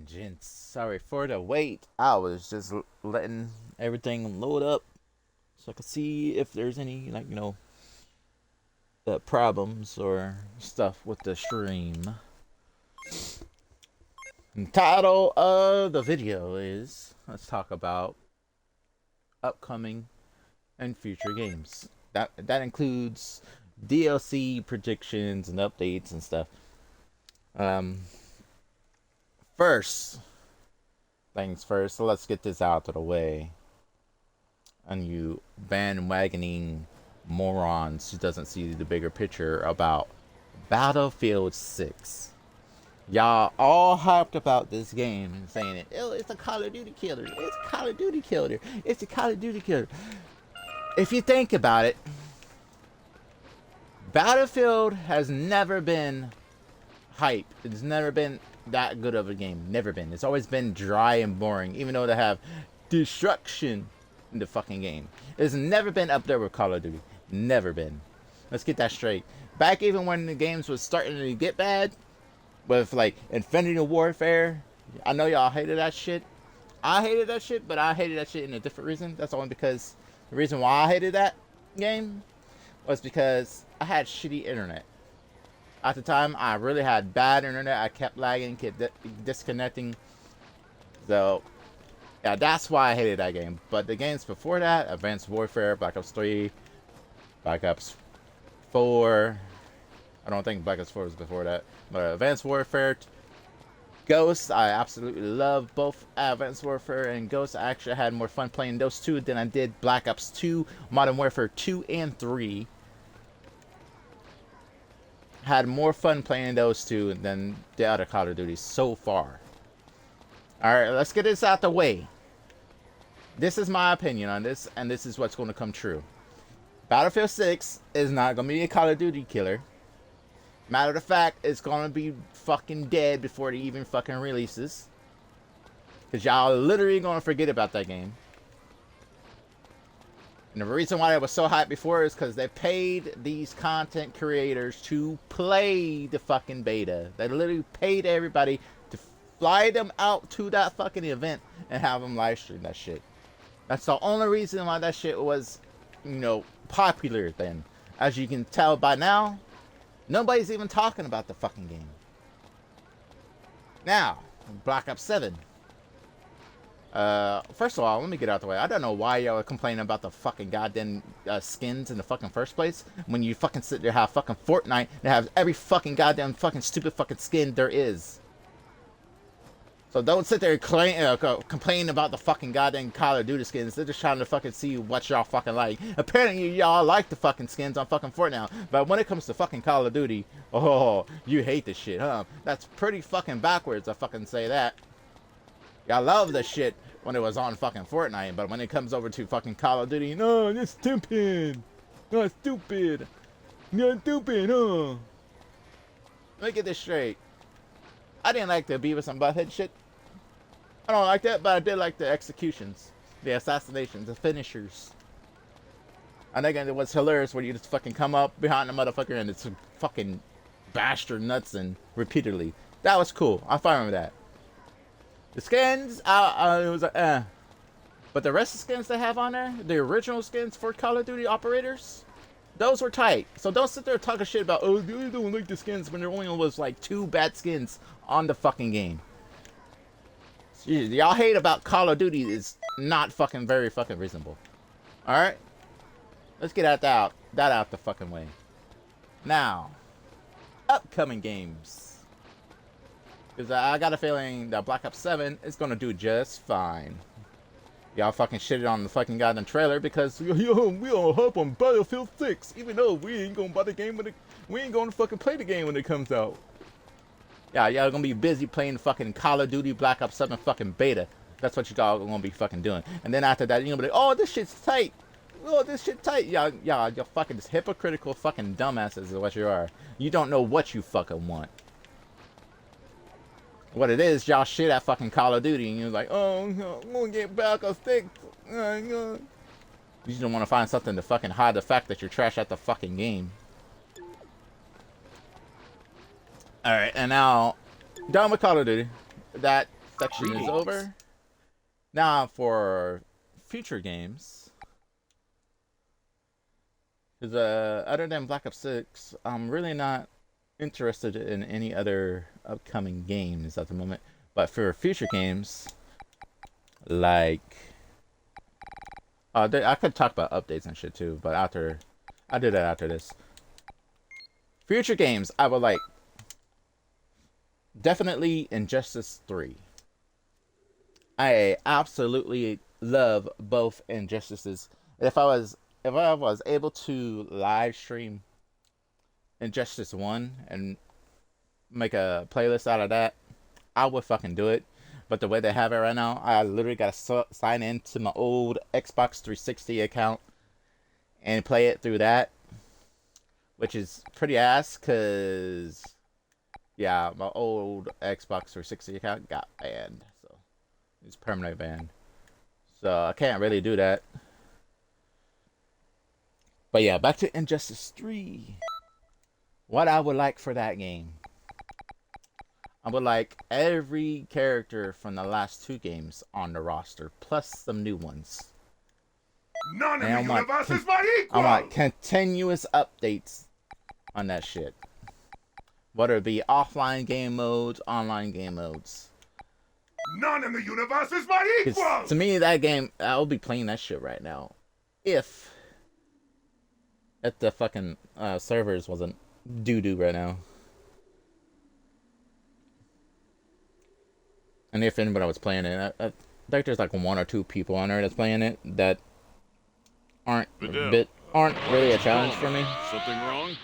and gents, sorry for the wait. I was just letting everything load up so I could see if there's any, problems or stuff with the stream. The title of the video is, let's talk about upcoming and future games. That includes DLC predictions and updates and stuff. Um, First things first, so let's get this out of the way. And you bandwagoning morons who doesn't see the bigger picture about Battlefield 6. Y'all all hyped about this game and saying it. Oh, it's a Call of Duty killer. It's a Call of Duty killer. It's a Call of Duty killer. If you think about it, Battlefield has never been hype. It's never been that good of a game. Never been. It's always been dry and boring, even though they have destruction in the fucking game. It's never been up there with Call of Duty. Never been. Let's get that straight. Back even when the games was starting to get bad, with like Infinity Warfare, I know y'all hated that shit. I hated that shit, but I hated that shit in a different reason. That's only because the reason why I hated that game was because I had shitty internet. At the time, I really had bad internet. I kept lagging, kept disconnecting. So, yeah, that's why I hated that game. But the games before that, Advanced Warfare, Black Ops 3, Black Ops 4. I don't think Black Ops 4 was before that. But Advanced Warfare, Ghost, I absolutely love both Advanced Warfare and Ghost. I actually had more fun playing those two than I did Black Ops 2, Modern Warfare 2 and 3. Had more fun playing those two than the other Call of Duty so far. Alright, let's get this out the way. This is my opinion on this, and this is what's going to come true. Battlefield 6 is not going to be a Call of Duty killer. Matter of fact, it's going to be fucking dead before it even fucking releases. Because y'all literally going to forget about that game. And the reason why I was so hyped before is because they paid these content creators to play the fucking beta. They literally paid everybody to fly them out to that fucking event and have them live stream that shit. That's the only reason why that shit was, popular then. As you can tell by now, nobody's even talking about the fucking game. Now, Black Ops 7. First of all, let me get out the way. I don't know why y'all are complaining about the fucking goddamn skins in the fucking first place. When you fucking sit there have fucking Fortnite that has every fucking goddamn fucking stupid fucking skin there is. So don't sit there complaining about the fucking goddamn Call of Duty skins. They're just trying to fucking see what y'all fucking like. Apparently y'all like the fucking skins on fucking Fortnite. But when it comes to fucking Call of Duty, oh, you hate this shit, huh? That's pretty fucking backwards, I fucking say that. Y'all love the shit when it was on fucking Fortnite, but when it comes over to fucking Call of Duty, no, it's stupid. No, stupid. You're stupid, huh? Let me get this straight. I didn't like the Beavis and Butthead shit. I don't like that, but I did like the executions, the assassinations, the finishers. I think it was hilarious when you just fucking come up behind the motherfucker and it's fucking bash their nuts in repeatedly. That was cool. I'm fine with that. The skins, it was like, But the rest of the skins they have on there, the original skins for Call of Duty operators, those were tight. So don't sit there talking shit about, oh, they don't like the skins when there only was like 2 bad skins on the fucking game. Y'all hate about Call of Duty is not fucking very fucking reasonable. Alright? Let's get that out the fucking way. Now, upcoming games. Because I got a feeling that Black Ops 7 is going to do just fine. Y'all fucking shitted on the fucking goddamn trailer because yo, we all hype on Battlefield 6, even though we ain't gonna buy the game we ain't gonna fucking play the game when it comes out. Yeah, y'all gonna be busy playing fucking Call of Duty Black Ops 7 fucking beta. That's what y'all gonna be fucking doing. And then after that, you're gonna be like, oh, this shit's tight. Oh, this shit tight. Y'all fucking just hypocritical fucking dumbasses is what you are. You don't know what you fucking want. What it is, y'all shit at fucking Call of Duty, and you're like, oh, I'm gonna get back a stick. You just don't want to find something to fucking hide the fact that you're trash at the fucking game. Alright, and now, done with Call of Duty. That section is over. Now for future games. Because other than Black Ops 6, I'm really not interested in any other upcoming games at the moment. But for future games, like... I could talk about updates and shit too, but I'll do that after this. Future games, I would like... Definitely Injustice 3. I absolutely love both Injustices. If I was able to live stream Injustice 1 and make a playlist out of that, I would fucking do it. But the way they have it right now, I literally gotta sign into my old Xbox 360 account and play it through that, which is pretty ass, cause yeah, my old Xbox 360 account got banned, so it's permanently banned. So I can't really do that. But yeah, back to Injustice 3. What I would like for that game. I would like every character from the last 2 games on the roster, plus some new ones. None of the universe is my equal! I want continuous updates on that shit. Whether it be offline game modes, online game modes. None in the universe is my equal! To me, that game, I'll be playing that shit right now. If the fucking servers wasn't doo-doo right now. And if anybody was playing it, I think there's like 1 or 2 people on there that's playing it that aren't really a challenge for me. Something wrong?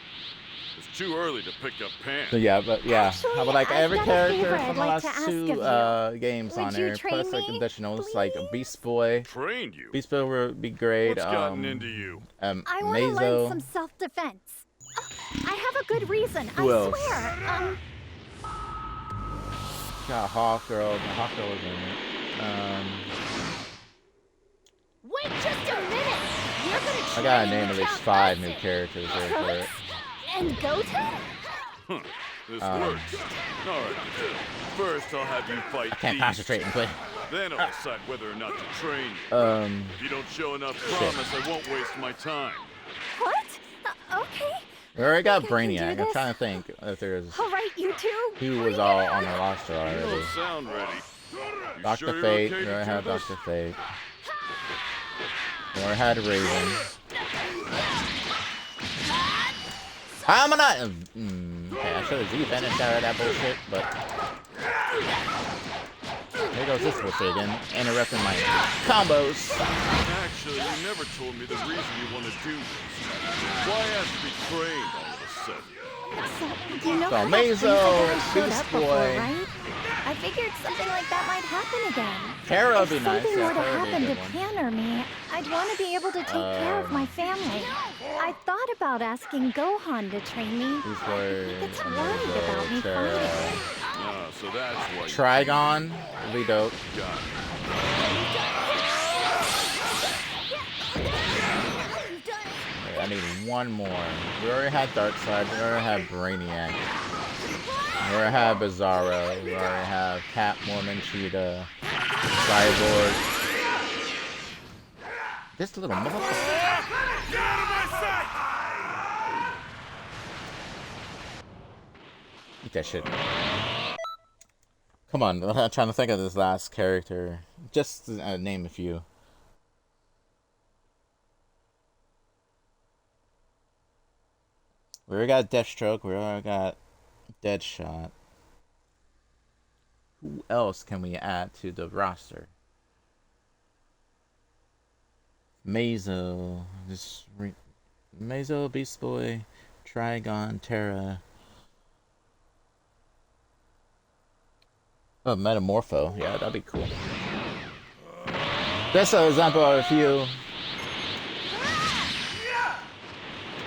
It's too early to pick up pants. So yeah, but yeah, Actually, I would like every character from the like last 2 games on there, plus like additionals like Beast Boy. Trained you? Beast Boy would be great. What's gotten into you? I want to learn some self-defense. I have a good reason. Who else? Swear. Got Hawk Girl. Hawk Girl was in it. Wait just a minute. You're gonna I gotta name at least 5 new characters there for it. And Goten? Huh. This works. Alright. First, I'll have you fight I can't concentrate and play. Then I'll decide whether or not to train you. If you don't show enough promise, I won't waste my time. What? Okay. We already got Brainiac. I'm trying to think if there's Alright, you two. who was all on the roster You already. don't sound ready. You Dr. sure you're Fate, okay we to already do had this? Dr. Fate. We already had Raven. How am I not? Okay, I should have Z-Vanished out of that bullshit, but here goes this bullshit again, interrupting my combos. Actually, you never told me the reason you want to do this. Why ask to be trained all of a sudden? So, you know So, how Mazo, things like that showed Beast up before, Boy. right? I figured something like that might happen again. Terra would be If nice. something Yeah, were to Terra would be a happen to good one. Pan or me, I'd want to be able to take care of my family. I thought about asking Gohan to train me. Beast He Boy, gets worried about me Terra. fighting. Ah, so that's why you Trigon would be dope. got it. Wait, I need one more. We already had Darkseid. We already had Brainiac. We already have Bizarro. We already have Catwoman, Cheetah, Cyborg. This little motherfucker. Eat that shit. Come on, I'm trying to think of this last character. Just to, name a few. We already got Deathstroke. We already got Deadshot. Who else can we add to the roster? Mazo. Mazo, Beast Boy, Trigon, Terra. Oh, Metamorpho. Yeah, that'd be cool. That's an example of a few.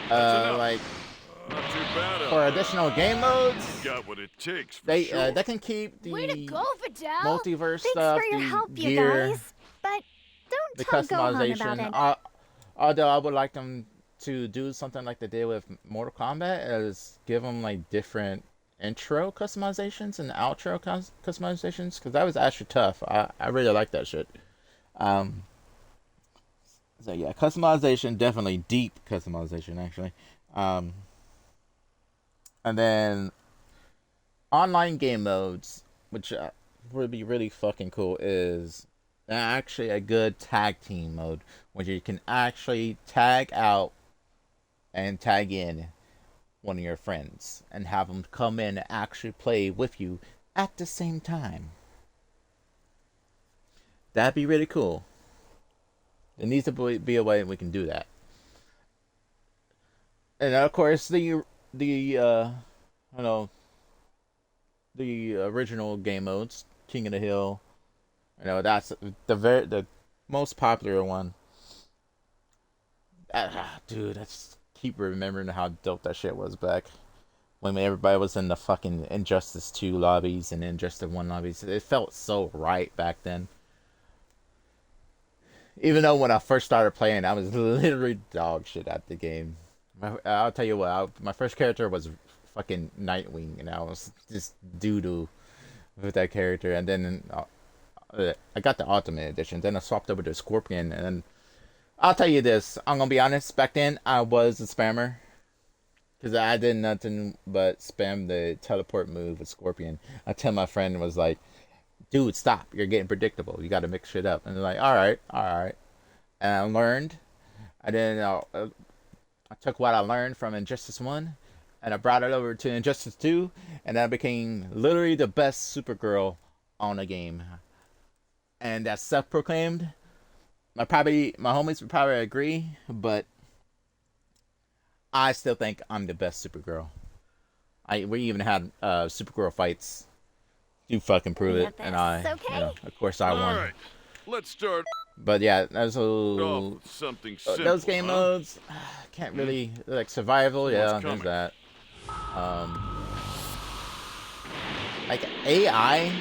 Like Not too bad out for there. additional game modes, Got what it takes for they sure. they can keep the Way to go, Vidal! multiverse Thanks stuff, for your the help, you gear, guys. But don't the tell Gohan about customization. it. Although I would like them to do something like they did with Mortal Kombat, is give them like different intro customizations and outro customizations, because that was actually tough. I really like that shit. Um, so yeah, customization, definitely deep customization actually. Um, and then online game modes, which would be really fucking cool, is actually a good tag team mode where you can actually tag out and tag in one of your friends and have them come in and actually play with you at the same time. That'd be really cool. There needs to be a way we can do that. And of course, I know the original game modes, King of the Hill. That's the most popular one. Dude, that's keep remembering how dope that shit was back when everybody was in the fucking Injustice 2 lobbies and Injustice 1 lobbies. It felt so right back then. Even though when I first started playing, I was literally dog shit at the game. I'll tell you what, my first character was fucking Nightwing, and I was just doo-doo with that character. And then I got the Ultimate Edition. Then I swapped over to Scorpion, and then I'll tell you this. I'm gonna be honest. Back then, I was a spammer because I did nothing but spam the teleport move with Scorpion. I tell my friend was like, "Dude, stop! You're getting predictable. You got to mix shit up." And they're like, "All right, all right." And I learned. I then I took what I learned from Injustice 1, and I brought it over to Injustice 2, and I became literally the best Supergirl on the game. And that's self-proclaimed. My homies would probably agree, but I still think I'm the best Supergirl. We even had Supergirl fights to fucking prove it, and of course I won. All right, let's start But yeah, off with something simple. those game modes can't really like survival. Yeah, there's that. Like AI,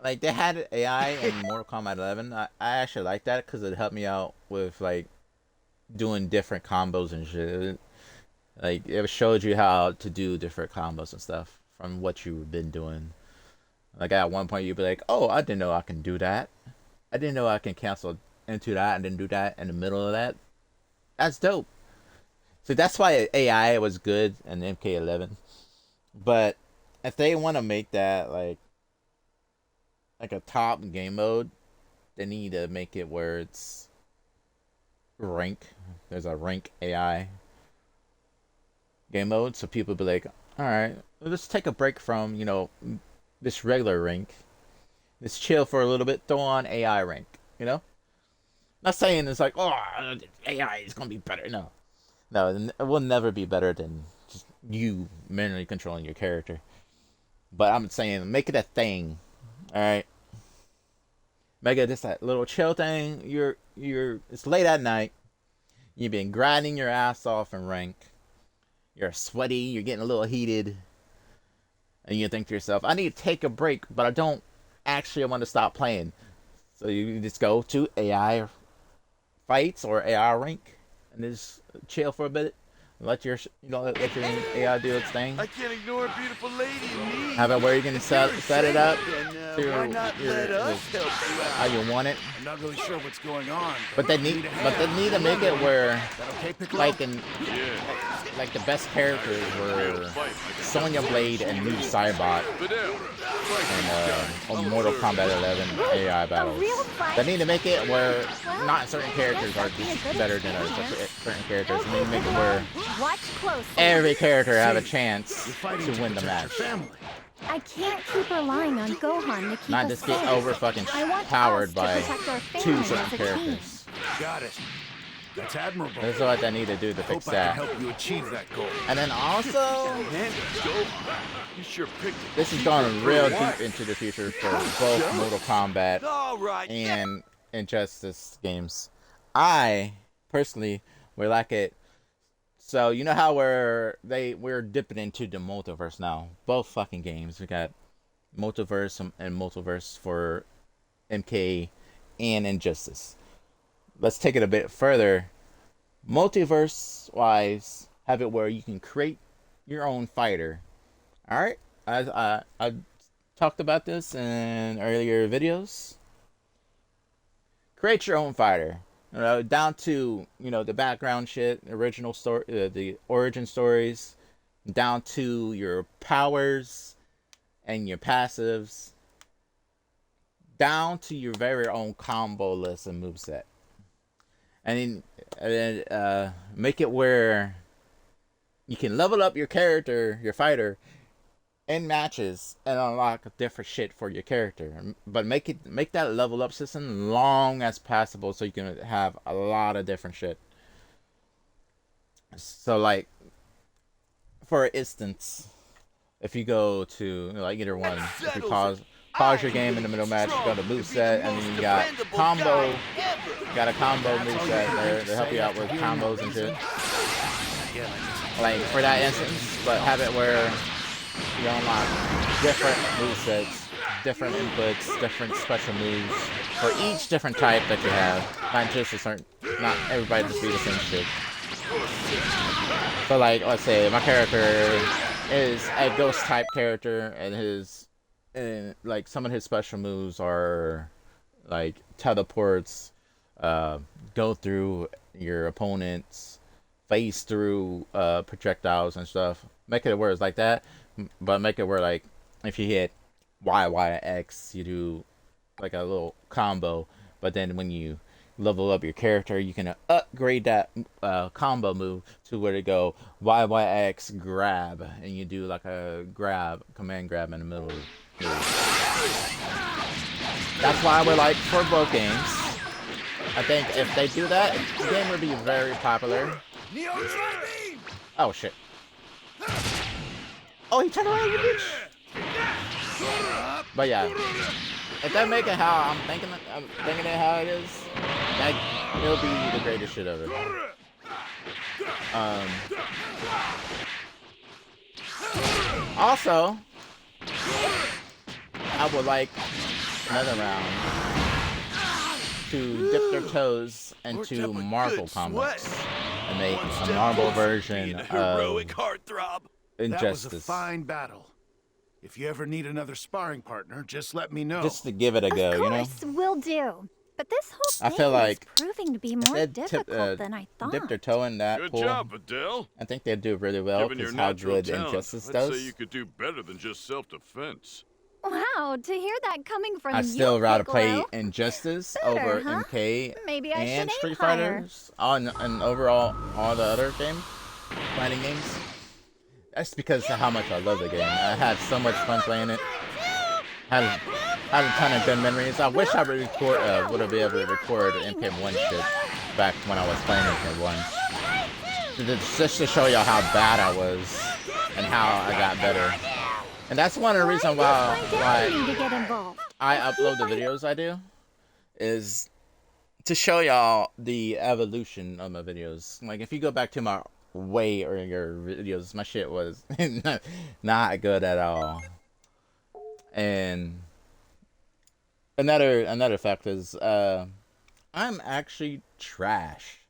like they had AI in Mortal Kombat 11. I actually like that because it helped me out with like doing different combos and shit. Like it showed you how to do different combos and stuff from what you've been doing. Like at one point you'd be like, "Oh, I didn't know I can do that. I didn't know I can cancel into that and then do that in the middle of that." That's dope. So that's why AI was good in MK11. But if they want to make that like a top game mode, they need to make it where it's rank. There's a rank AI game mode, so people be like, "All right, let's take a break from this regular rank. Let's chill for a little bit. Throw on AI rank." Not saying it's like, "Oh, AI is gonna be better." No, it will never be better than just you manually controlling your character. But I'm saying, make it a thing. All right, make it just that little chill thing. It's late at night. You've been grinding your ass off in rank. You're sweaty. You're getting a little heated. And you think to yourself, "I need to take a break, but I don't actually want to stop playing." So you just go to AI fights or AI rank and just chill for a bit. Let your AI do its thing. I can't ignore a beautiful lady in need. Have it where you can set it up to Why not let us help you how out? you want it. I'm not really sure what's going on. But they need to make it where Okay, Piccolo? like in Yeah. like the best characters were Sonya Blade and Noob Saibot Fidel, on Mortal Kombat 11 AI battles. real fight? They need to make it where not certain characters are just better than other certain characters. They need to make it where Watch closely. every character have a chance You're fighting to win the protect match. your family. I can't keep relying on Gohan to keep Not us just get safe. over fucking I want powered us to by protect our two family certain as a team. characters. Got it. That's admirable. That's what they need to do to Hope fix I can that. help you achieve that goal. And then also, and go. You sure picked it. this is going real deep into the future for both Mortal Kombat All right. and Injustice games. I personally would like it. So you know how we're dipping into the multiverse now. Both fucking games. We got multiverse and multiverse for MK and Injustice. Let's take it a bit further. Multiverse wise, have it where you can create your own fighter All right, I talked about this in earlier videos. Create your own fighter. Down to the background shit, original story, the origin stories, down to your powers and your passives, down to your very own combo list and moveset. And then make it where you can level up your character, your fighter, in matches and unlock different shit for your character. But make that level up system long as possible so you can have a lot of different shit. So like, for instance, if you go to either one, if you pause your game in the middle match, go to moveset, and then you got combo. Got a combo moveset there to help you out with combos and shit. Like for that instance, but have it where you unlock different movesets, different inputs, different special moves for each different type that you have. Not just a certain, not everybody just be the same shit. So like, let's say my character is a ghost type character, and like some of his special moves are like teleports, go through your opponents, phase through projectiles and stuff. Make it where it's like that, but make it where like if you hit YYX, you do like a little combo. But then when you level up your character, you can upgrade that combo move to where to go YYX grab, and you do like a command grab in the middle. That's why we're like for both games. I think if they do that, the game would be very popular. Oh shit. Oh, he turned around, you bitch. But yeah, if they make it how I'm thinking it how it is, it'll be the greatest shit ever. Also, I would like another round to dip their toes into Marvel comics and make a Marvel version of Injustice. That was a fine battle. If you ever need another sparring partner, just let me know. Just to give it a go, Of course, will do. But this whole I feel thing like is proving to be more difficult than I thought. Dip their toe in that Good pool. job, Adele. I think they'd do really well Given your because how natural good talent, Injustice I'd does. say you could do better than just self-defense. Wow, to hear that coming from I you, still rather play Piccolo. Injustice Better, over huh? MK Maybe I and should Street aim higher. Fighters and overall all the other fighting games. That's because of how much I love the game. I had so much fun playing it. Had a ton of good memories. I wish I would have been able to record MK1 shit back when I was playing MK1. Just to show y'all how bad I was and how I got better. And that's one of the reasons why I upload the videos I do, is to show y'all the evolution of my videos. Like if you go back to my way earlier videos, my shit was not good at all. And another fact is I'm actually trash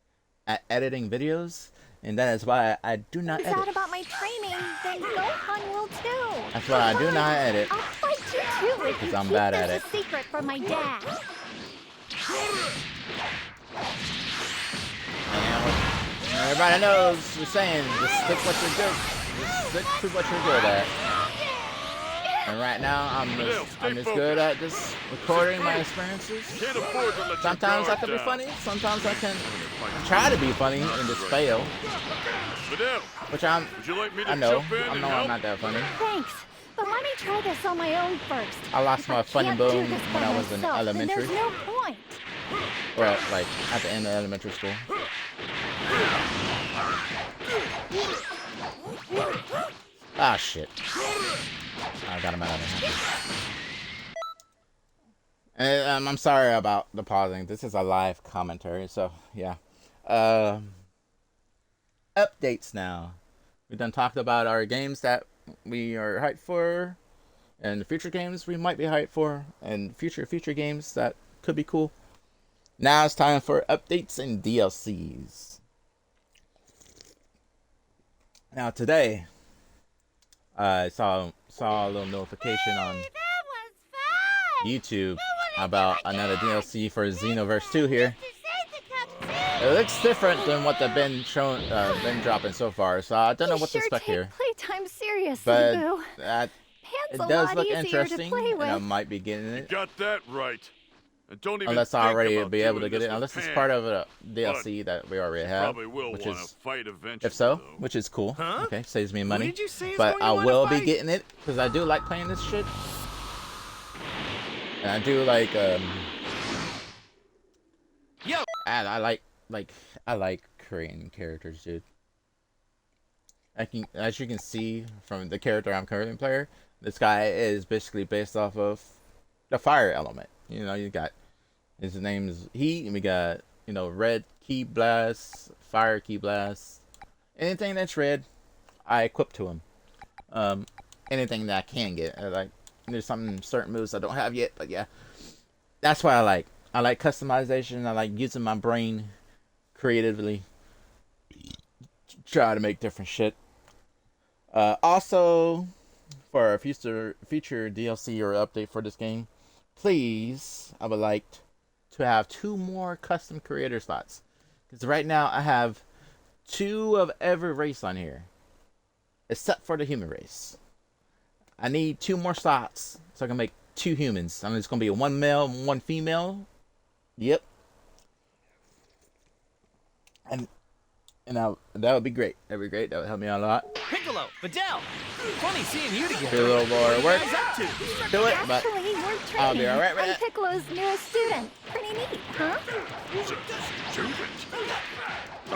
at editing videos, and that is why I do not edit. Sad about my training, then Gohan will too. That's why I do not edit. I'll fight you too if you I'm keep bad this at a it. secret from my dad. And everybody knows we're saying just stick what you're good. Just stick to what you're good at. And right now I'm as good at just recording my experiences. Can't afford to let your Sometimes I guard can be down. funny. Sometimes I can try to be funny and just fail. Adele, Which would you like me to I know. jump in I and know I'm help? not that funny. Thanks, but let me try this on my own first. I lost If my funny can't do bone this when by I was in myself, then elementary. There's no point. Well, like at the end of elementary school. Ah, shit. I got him out of here. And, I'm sorry about the pausing. This is a live commentary, so yeah. Updates now. We done talked about our games that we are hyped for, and the future games we might be hyped for, and future games that could be cool. Now it's time for updates and DLCs. Now today, I saw a little notification on YouTube about another DLC for Xenoverse 2 here. It looks different than what they've been been dropping so far, so I don't know what to expect here. Playtime seriously, But Boo. it Pants a does lot look easier interesting, to play and I with. might be getting You it. got that right. And don't even Unless I think already about be able to doing get this it. with Unless it's Pam. part of a DLC that we already have, Probably will which want to is, fight eventually. if so, though. which is cool. Huh? Okay, saves me money. did you say is But going to I wanna will be fight? getting it because I do like playing this shit, and I do like Yo. and I like creating characters, dude. As you can see from the character I'm currently playing, this guy is basically based off of the fire element. You know, you got his name is heat, and we got, you know, red key blast, fire key blast. Anything that's red, I equip to him. Anything that I can get, like there's some certain moves I don't have yet, but yeah, that's what I like. I like customization. I like using my brain creatively, try to make different shit. Also, for a future DLC or update for this game, please, I would like to have 2 more custom creator slots. Because right now I have 2 of every race on here, except for the human race. I need 2 more slots so I can make 2 humans. I mean, it's gonna be 1 male and 1 female. Yep. And that would be great. That would be great. That would help me out a lot. Piccolo, Vidal, funny seeing you together. Do a little more work. What are you guys up to? Do it, but Actually, we're training. I'll be alright with I'm it. Piccolo's newest student. Pretty neat, huh? I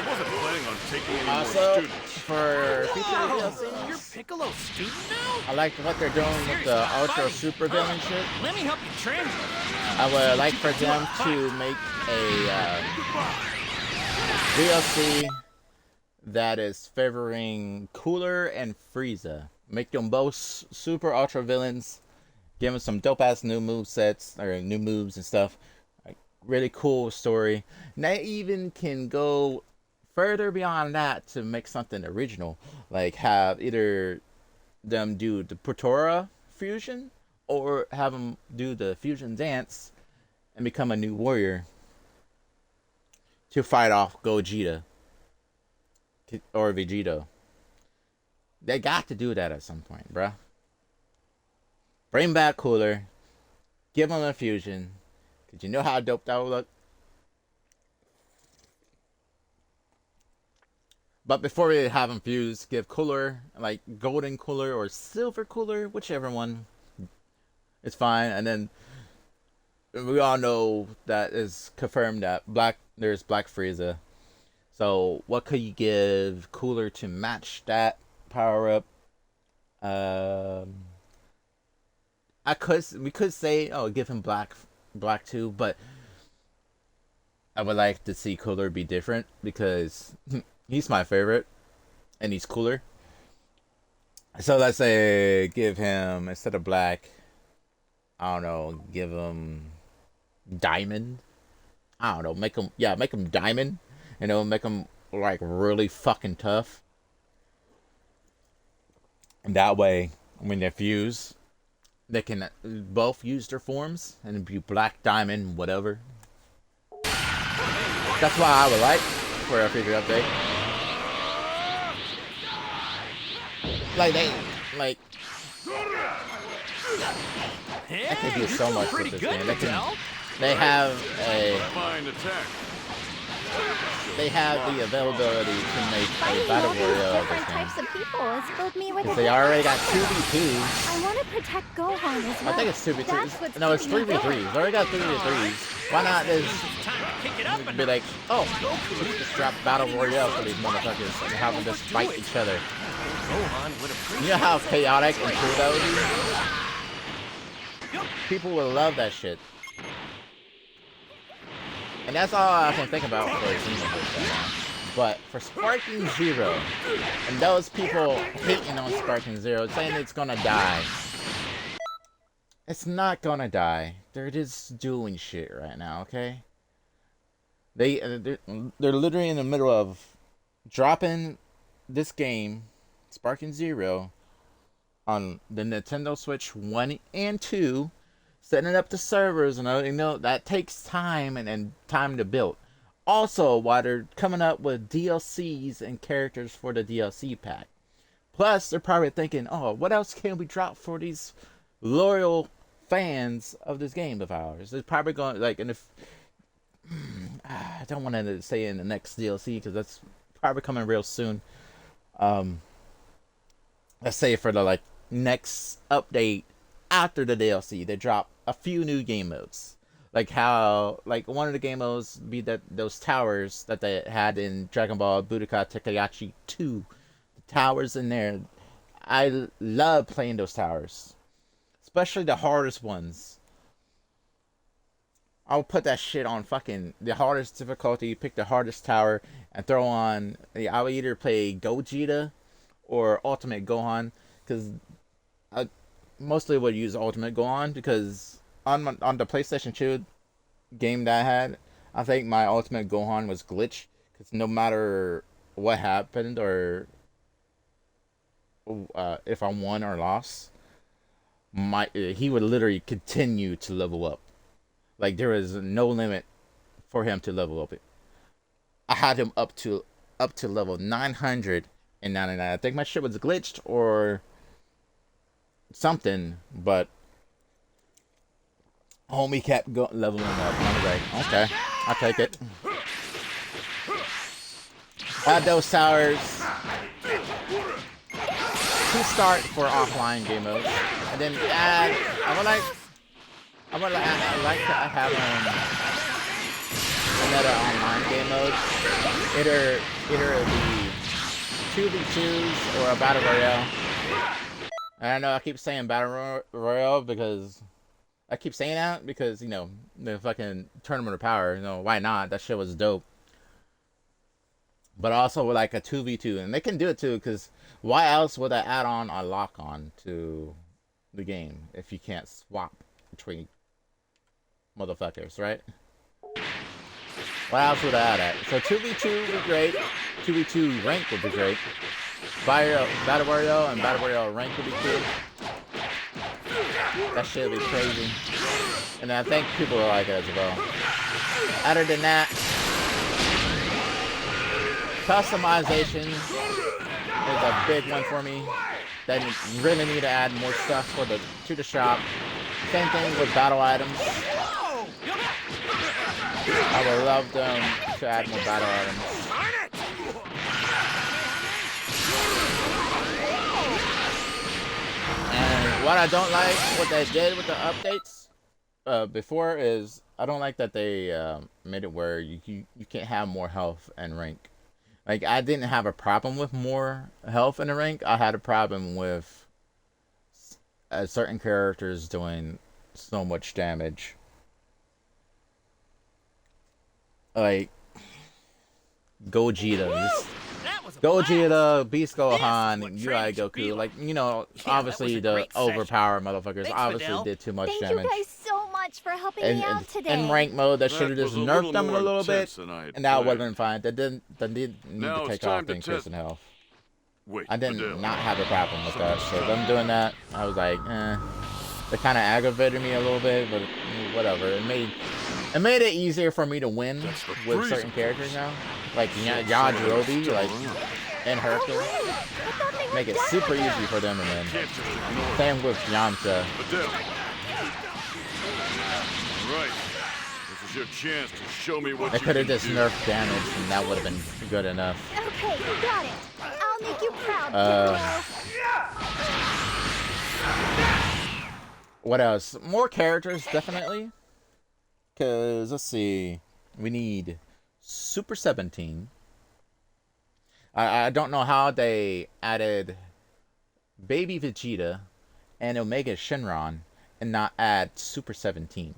wasn't planning on taking any more Also, students. for future You're DLCs, Piccolo's student now? I like what they're doing with the Ultra Super Villain shit. Let me help you translate. I would like for them to make a DLC that is favoring Cooler and Frieza. Make them both super ultra villains. Give them some dope ass new move sets or new moves and stuff. Like, really cool story. And they even can go further beyond that to make something original. Like have either them do the Portora fusion or have them do the fusion dance and become a new warrior to fight off Gogeta or Vegito. They got to do that at some point, bruh. Bring back Cooler. Give him a fusion. Cause you know how dope that would look. But before we have him fuse, give Cooler, like Golden Cooler or Silver Cooler, whichever one. It's fine. And then we all know that is confirmed that there's Black Frieza. So what could you give Cooler to match that power up? We could say, oh, give him black too, but I would like to see Cooler be different because he's my favorite and he's cooler. So let's say give him, instead of black, I don't know, give him diamond. I don't know, make him diamond. You know, make him like really fucking tough. And that way, when they fuse, they can both use their forms and it'd be black, diamond, whatever. That's what I would like for a future update. They can do so much with this game. They have the availability to make Fighting a battle all these royale of different this game. types of people has filled me with Because they already got 2v2s. I want to protect Gohan as well. I think it's That's 2v2s. what's No, it's keeping me 3v3s. going. They already got 3v3s. Why not just Kick it up be like, oh, let's just drop battle royale for these motherfuckers and have them just fight each other. Gohan would have You know how chaotic and cool that would be? People would love that shit. And that's all I can think about for Xenoverse right now. But for Sparking Zero, and those people hating on Sparking Zero, saying it's gonna die. It's not gonna die. They're just doing shit right now, okay? They're literally in the middle of dropping this game, Sparking Zero on the Nintendo Switch 1 and 2, setting up the servers, and you know that takes time and time to build. Also, while they're coming up with DLCs and characters for the DLC pack. Plus, they're probably thinking, oh, what else can we drop for these loyal fans of this game of ours? They're probably going, like, and if I don't want to say in the next DLC because that's probably coming real soon. Let's say for the like next update after the DLC, they drop a few new game modes. Like how, like one of the game modes be that those towers that they had in Dragon Ball Budokai Tenkaichi 2. The towers in there, I love playing those towers, especially the hardest ones. I'll put that shit on fucking the hardest difficulty, pick the hardest tower, and throw on. I would either play Gogeta or Ultimate Gohan, because I mostly would use Ultimate Gohan, because on the PlayStation 2 game that I had, I think my Ultimate Gohan was glitched, because no matter what happened or if I won or lost, he would literally continue to level up. Like, there is no limit for him to level up. I had him up to level 999. I think my shit was glitched or something, but homie kept leveling up. I was like, okay, I'll take it. Add those towers to start for offline game modes, and then add. I would like to have another online game mode. Either the 2v2s or a battle royale. And I know I keep saying battle royale because I keep saying that because, you know, the fucking Tournament of Power, you know, why not? That shit was dope. But also with like a 2v2, and they can do it too, because why else would I add on a lock-on to the game if you can't swap between motherfuckers, right? What else would I add at? So 2v2 would be great. 2v2 rank would be great. Battle Royale and Battle Royale rank would be cool. That shit would be crazy. And I think people will like it as well. Other than that, customization is a big one for me. Then you really need to add more stuff to the shop. Same thing with battle items. I would love them to add more battle items. And what I don't like, what they did with the updates before is, I don't like that they made it where you can't have more health and rank. Like, I didn't have a problem with more health in the rank. I had a problem with certain characters doing so much damage. Like Gogeta, Gogeta, Beast Gohan, UI Goku, like, you know, obviously the overpowered motherfuckers obviously did too much damage. Thank you guys so much for helping me out today. In rank mode, that should have just nerfed them a little bit, and that would have been fine. That didn't need to take off the increase in health. I didn't not have a problem with that. So them doing that, I was like, It kind of aggravated me a little bit, but whatever. It made it easier for me to win with certain characters now, like Yajirobe, like and Hercule. Make it super easy for them to win. Same with Yamcha. Right. This is your chance to show me what They you could have can just do. nerfed damage, and that would have been good enough. Okay, you got it. I'll make you proud, What else? More characters, definitely. Because, let's see. We need Super 17. I don't know how they added Baby Vegeta and Omega Shenron and not add Super 17.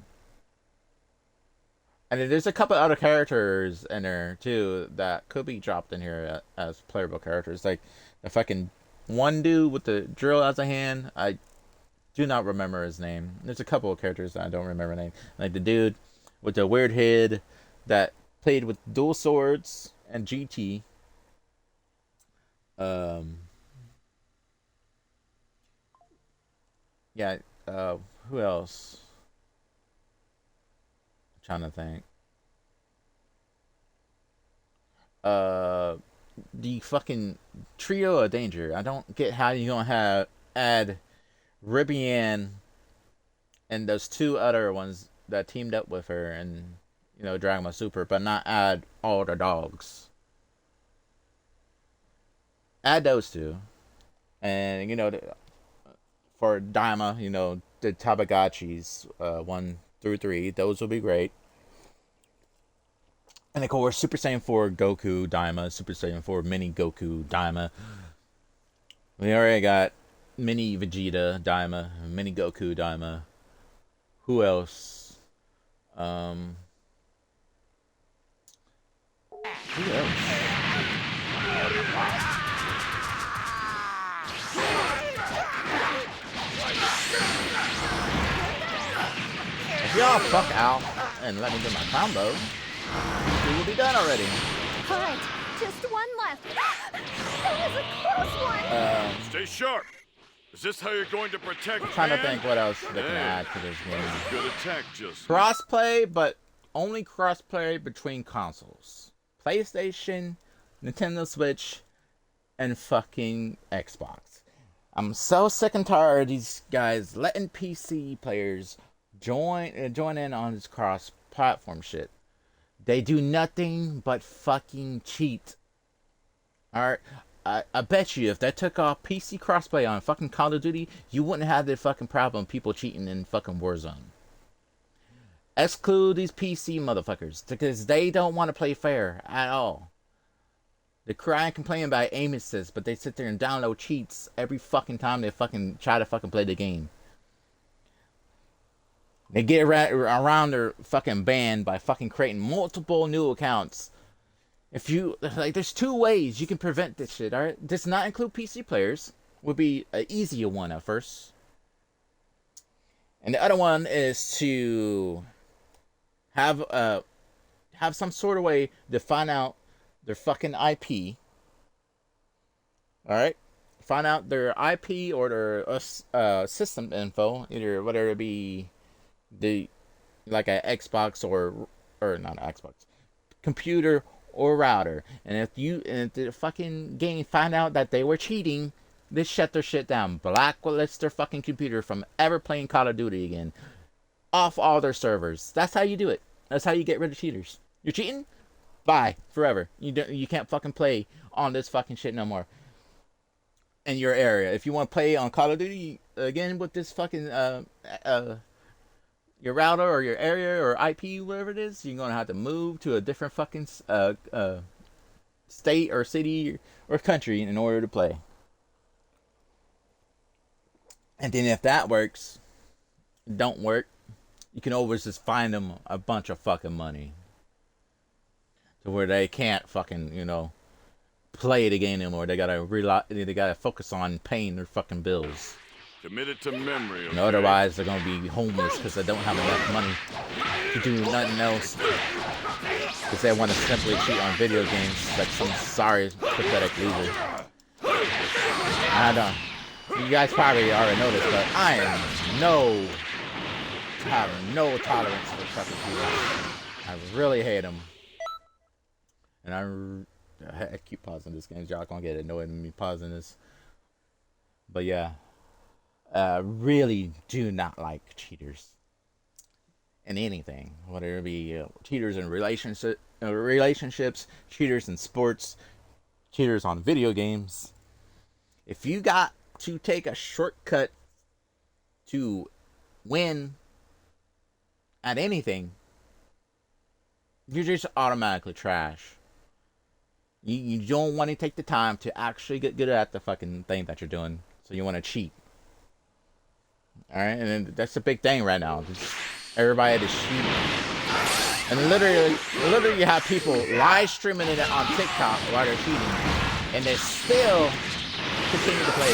And there's a couple other characters in there, too, that could be dropped in here as playable characters. Like the fucking one dude with the drill as a hand. I do not remember his name. There's a couple of characters that I don't remember the name. Like the dude with the weird head that played with dual swords and GT. Yeah. Who else? I'm trying to think. The fucking trio of danger. I don't get how you gonna add Ribian and those two other ones that teamed up with her and Dragon Ball Super, but not add all the dogs. Add those two, and for Daima, the Tabagachis 1 through 3, those will be great. And of course, Super Saiyan 4 Goku Daima, Super Saiyan 4 Mini Goku Daima. We already got Mini Vegeta Daima, Mini Goku Daima. Who else? Who else? If y'all fuck out and let me do my combo, we will be done already. Alright, just one left. That was a close one. Stay sharp. Is this how you're going to protect? I'm trying to think what else they can add to this game. Good attack, just Crossplay, but only crossplay between consoles. PlayStation, Nintendo Switch, and fucking Xbox. I'm so sick and tired of these guys letting PC players join in on this cross-platform shit. They do nothing but fucking cheat. Alright? I bet you if that took off PC crossplay on fucking Call of Duty, you wouldn't have the fucking problem people cheating in fucking Warzone. Exclude these PC motherfuckers, because they don't want to play fair at all. They cry and complain about aim assist, but they sit there and download cheats every fucking time they fucking try to fucking play the game. They get around their fucking ban by fucking creating multiple new accounts. If you, there's 2 ways you can prevent this shit, alright? Does not include PC players. Would be an easier one at first. And the other one is to have some sort of way to find out their fucking IP. Alright? Find out their IP or their system info. Either whether it be like an Xbox or not an Xbox. Computer or router, and if the fucking game find out that they were cheating, they shut their shit down, blacklist their fucking computer from ever playing Call of Duty again, off all their servers. That's how you do it. That's how you get rid of cheaters. You're cheating? Bye, forever. You can't fucking play on this fucking shit no more. In your area, if you want to play on Call of Duty again with this fucking your router or your area or IP, whatever it is, you're gonna have to move to a different fucking state or city or country in order to play. And then if that don't work, you can always just find them a bunch of fucking money to where they can't fucking play the game anymore. They gotta focus on paying their fucking bills. committed to memory. Okay? Otherwise, they're gonna be homeless because they don't have enough money to do nothing else. Because they want to simply cheat on video games like some sorry, pathetic loser. I don't. You guys probably already know this, but I am having no tolerance for fucking people. I really hate them. And I keep pausing this game. Y'all gonna get annoyed with me pausing this. But yeah. Really do not like cheaters in anything, whether it be cheaters in relationships, cheaters in sports, cheaters on video games. If you got to take a shortcut to win at anything, you're just automatically trash. You don't want to take the time to actually get good at the fucking thing that you're doing, so you want to cheat. Alright, and that's a big thing right now. Just everybody is cheating. And literally you have people live streaming it on TikTok while they're cheating. And they still continue to play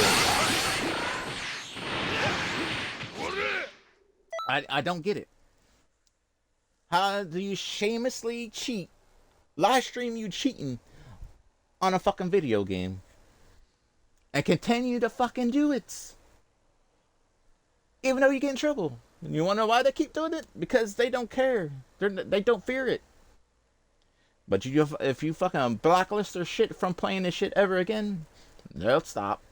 it. I don't get it. How do you shamelessly cheat? Live stream you cheating on a fucking video game. And continue to fucking do it. even though you get in trouble. You want to know why they keep doing it? Because they don't care. They don't fear it. But if you fucking blacklist their shit from playing this shit ever again, they'll stop.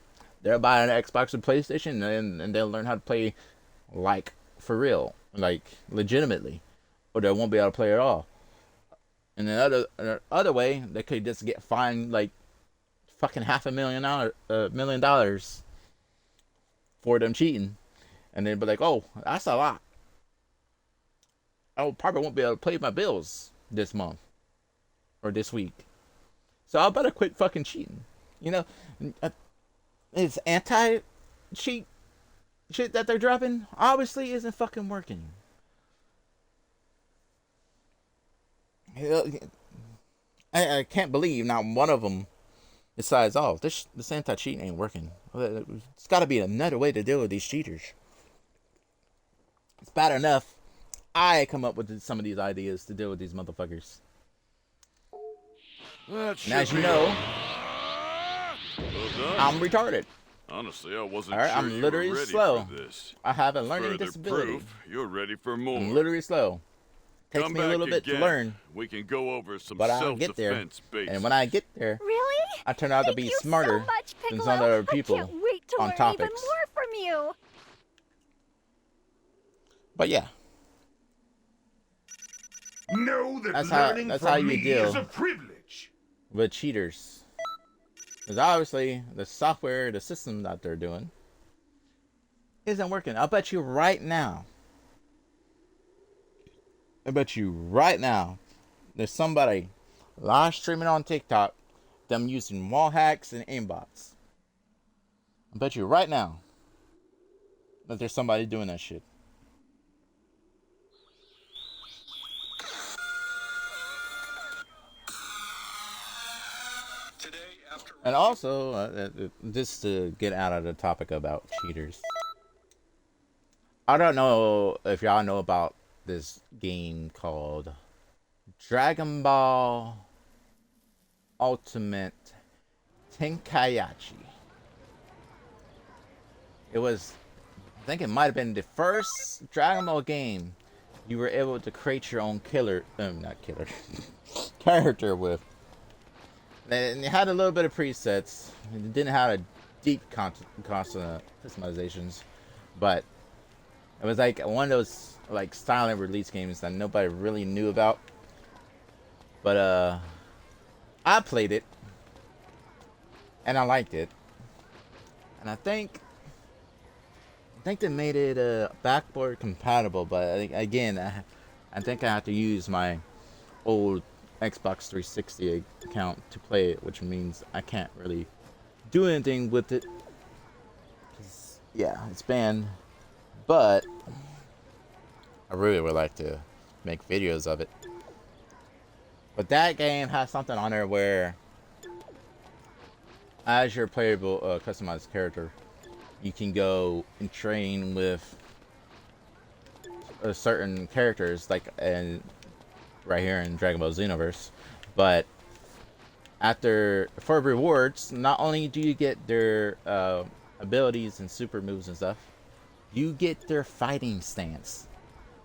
They'll buy an Xbox or PlayStation, and they'll learn how to play like for real, like legitimately, or they won't be able to play at all. And the other way, they could just get fined like fucking $500,000 for them cheating, and then be like, oh, that's a lot. I probably won't be able to pay my bills this month or this week, so I better quit fucking cheating. You know, it's anti-cheat shit that they're dropping obviously isn't fucking working. I can't believe not one of them decides, oh, this anti-cheat ain't working. It's got to be another way to deal with these cheaters. It's bad enough I come up with some of these ideas to deal with these motherfuckers. That And as you should be know, well done. I'm retarded. Honestly, I wasn't Alright, sure I'm you literally were ready slow. for this. I have a learning Further disability. proof you're ready for more. I'm literally slow. Takes Come me a back little bit again. to learn, We can go over some but I'll get there. self-defense basics. And when I get there, Really? I turn out to Thank be you smarter so much, than Piccolo. some other people I can't wait to on learn topics. even more from you. But yeah, Know that That's how- learning that's from how you me deal. is a privilege. with cheaters. Because obviously, the software, the system that they're doing isn't working. I'll bet you right now. There's somebody live streaming on TikTok, them using wall hacks and aimbots. I bet you right now that there's somebody doing that shit. And also, just to get out of the topic about cheaters, I don't know if y'all know about this game called Dragon Ball Ultimate Tenkaichi. It was, I think it might have been the first Dragon Ball game you were able to create your own character with. And it had a little bit of presets. It didn't have a deep customizations, but it was like one of those like silent release games that nobody really knew about. But I played it and I liked it, and I think they made it backboard compatible. But again, I think I have to use my old Xbox 360 account to play it, which means I can't really do anything with it. Yeah, it's banned, but I really would like to make videos of it. But that game has something on there where, as your playable customized character, you can go and train with certain characters, like right here in Dragon Ball Xenoverse. But for rewards, not only do you get their abilities and super moves and stuff, you get their fighting stance,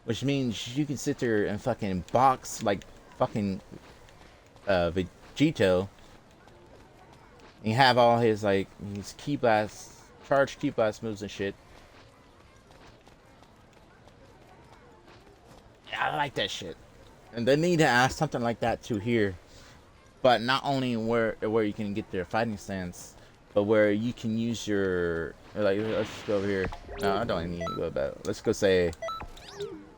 which means you can sit there and fucking box like fucking Vegito. And you have all his like his ki blast, charged ki blast moves and shit. I like that shit. And they need to add something like that too here, but not only where you can get their fighting stance, but where you can use your, like, let's go over here. No, I don't need to go about. Let's go say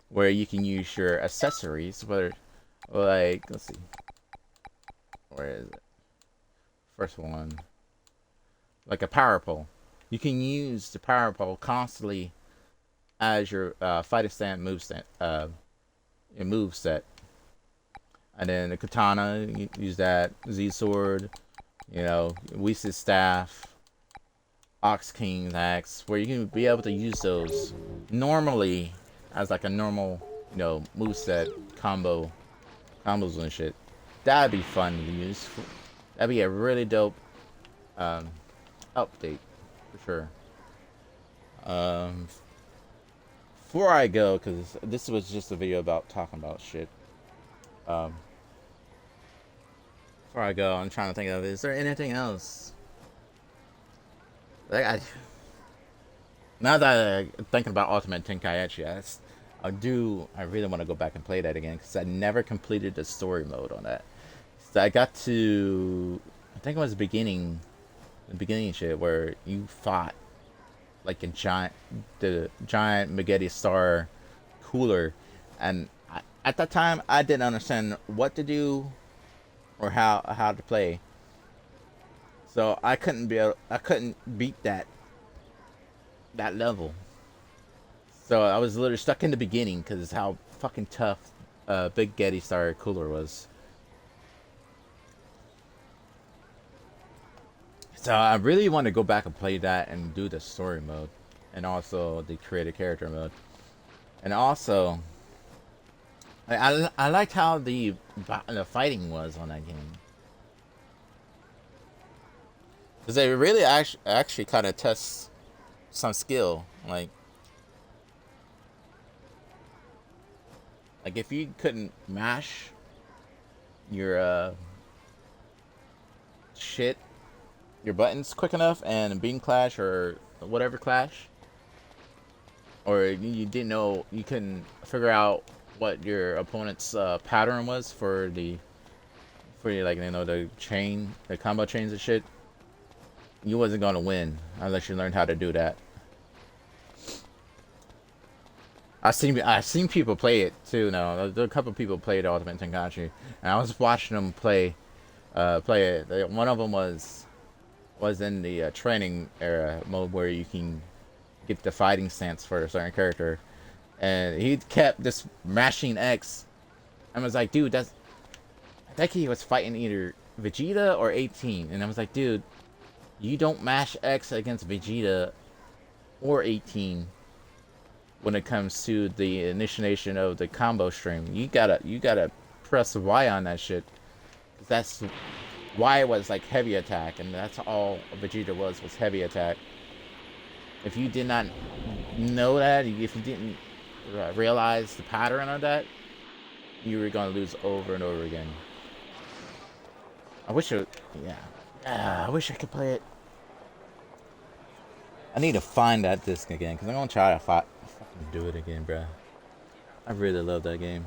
where you can use your accessories. Whether, like, let's see, where is it? First one, like a power pole. You can use the power pole constantly as your fighting stand move set. Your move set. And then the katana, you use that. Z-sword, you know, Whis' staff, Ox King's axe, where you can be able to use those normally as like a normal, you know, moveset combos and shit. That'd be fun to use. That'd be a really dope update for sure. before I go, because this was just a video about talking about shit. Before I go, I'm trying to think of, is there anything else? Like, now that I'm thinking about Ultimate Tenkaichi, I really want to go back and play that again, because I never completed the story mode on that. So I got to, I think it was the beginning shit, where you fought like the giant Mageddon Star cooler, and at that time I didn't understand what to do or how to play, so I couldn't beat that level. So I was literally stuck in the beginning because of how fucking tough Big Getty Star cooler was. So I really want to go back and play that and do the story mode, and also the creative character mode, and also I liked how the fighting was on that game, because they really actually kind of test some skill, like if you couldn't mash your shit, your buttons quick enough, and Beam Clash or whatever clash, or you didn't know, you couldn't figure out what your opponent's pattern was for the like, you know, the combo chains and shit, you wasn't gonna win unless you learned how to do that. I've seen people play it too. Now there are a couple of people played Ultimate Tenkaichi, and I was watching them play it. One of them was in the training era mode, where you can get the fighting stance for a certain character, and he kept just mashing X. I was like, dude, I think he was fighting either Vegeta or 18, and I was like, dude, you don't mash X against Vegeta or 18 when it comes to the initiation of the combo stream. You gotta press Y on that shit. That's Y was like heavy attack, and that's all Vegeta was heavy attack. If you did not know that, if you didn't realize the pattern of that, you were gonna lose over and over again. I wish I could play it. I need to find that disc again, because I'm gonna try to fucking do it again, bro. I really love that game.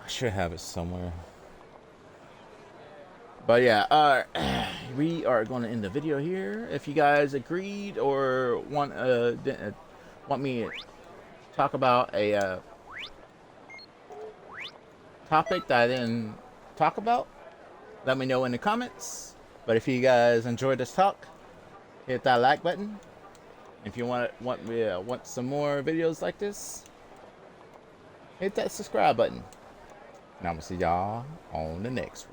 I should have it somewhere. But yeah, we are going to end the video here. If you guys agreed or want me to talk about a topic that I didn't talk about, let me know in the comments. But if you guys enjoyed this talk, hit that like button. If you want some more videos like this, hit that subscribe button. And I'm gonna see y'all on the next one.